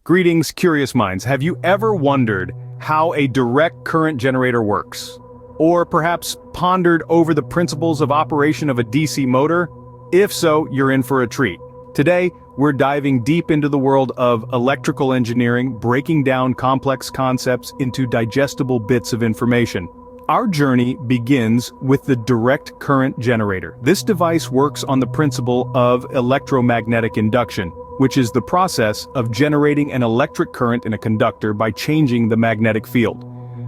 Greetings, curious minds. Have you ever wondered how a direct current generator works? Or perhaps pondered over the principles of operation of a DC motor? If so, you're in for a treat. Today, we're diving deep into the world of electrical engineering, breaking down complex concepts into digestible bits of information. Our journey begins with the direct current generator. This device works on the principle of electromagnetic induction, which is the process of generating an electric current in a conductor by changing the magnetic field.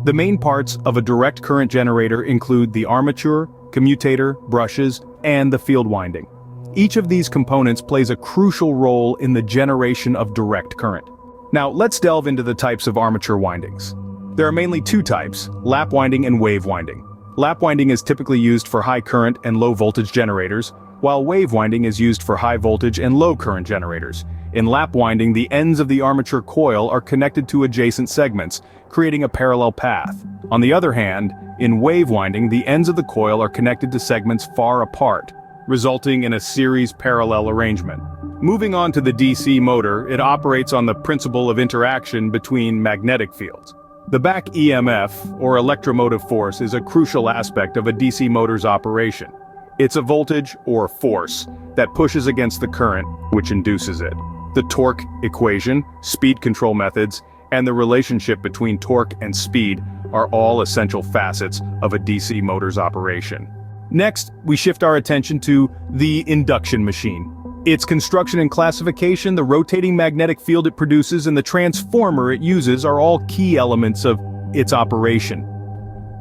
The main parts of a direct current generator include the armature, commutator, brushes, and the field winding. Each of these components plays a crucial role in the generation of direct current. Now, let's delve into the types of armature windings. There are mainly two types: lap winding and wave winding. Lap winding is typically used for high current and low voltage generators, while wave winding is used for high voltage and low current generators. In lap winding, the ends of the armature coil are connected to adjacent segments, creating a parallel path. On the other hand, in wave winding, the ends of the coil are connected to segments far apart, resulting in a series parallel arrangement. Moving on to the DC motor, it operates on the principle of interaction between magnetic fields. The back E.M.F, or electromotive force, is a crucial aspect of a DC motor's operation. It's a voltage, or force, that pushes against the current, which induces it. The torque equation, speed control methods, and the relationship between torque and speed are all essential facets of a DC motor's operation. Next, we shift our attention to the induction machine. Its construction and classification, the rotating magnetic field it produces, and the transformer it uses are all key elements of its operation.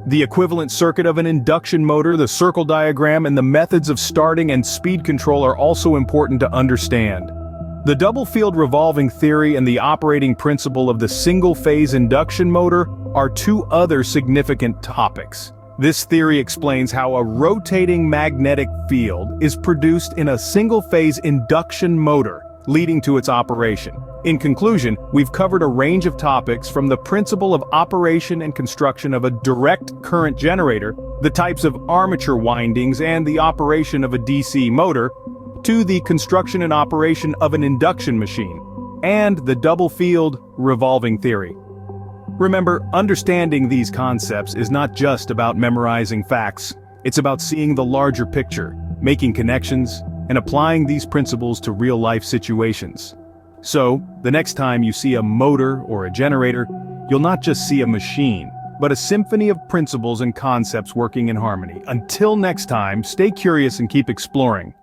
The equivalent circuit of an induction motor, the circle diagram, and the methods of starting and speed control are also important to understand. The double-field revolving theory and the operating principle of the single-phase induction motor are two other significant topics. This theory explains how a rotating magnetic field is produced in a single-phase induction motor, leading to its operation. In conclusion, we've covered a range of topics from the principle of operation and construction of a direct current generator, the types of armature windings and the operation of a DC motor, to the construction and operation of an induction machine, and the double-field revolving theory. Remember, understanding these concepts is not just about memorizing facts. It's about seeing the larger picture, making connections, and applying these principles to real-life situations. So, the next time you see a motor or a generator, you'll not just see a machine, but a symphony of principles and concepts working in harmony. Until next time, stay curious and keep exploring.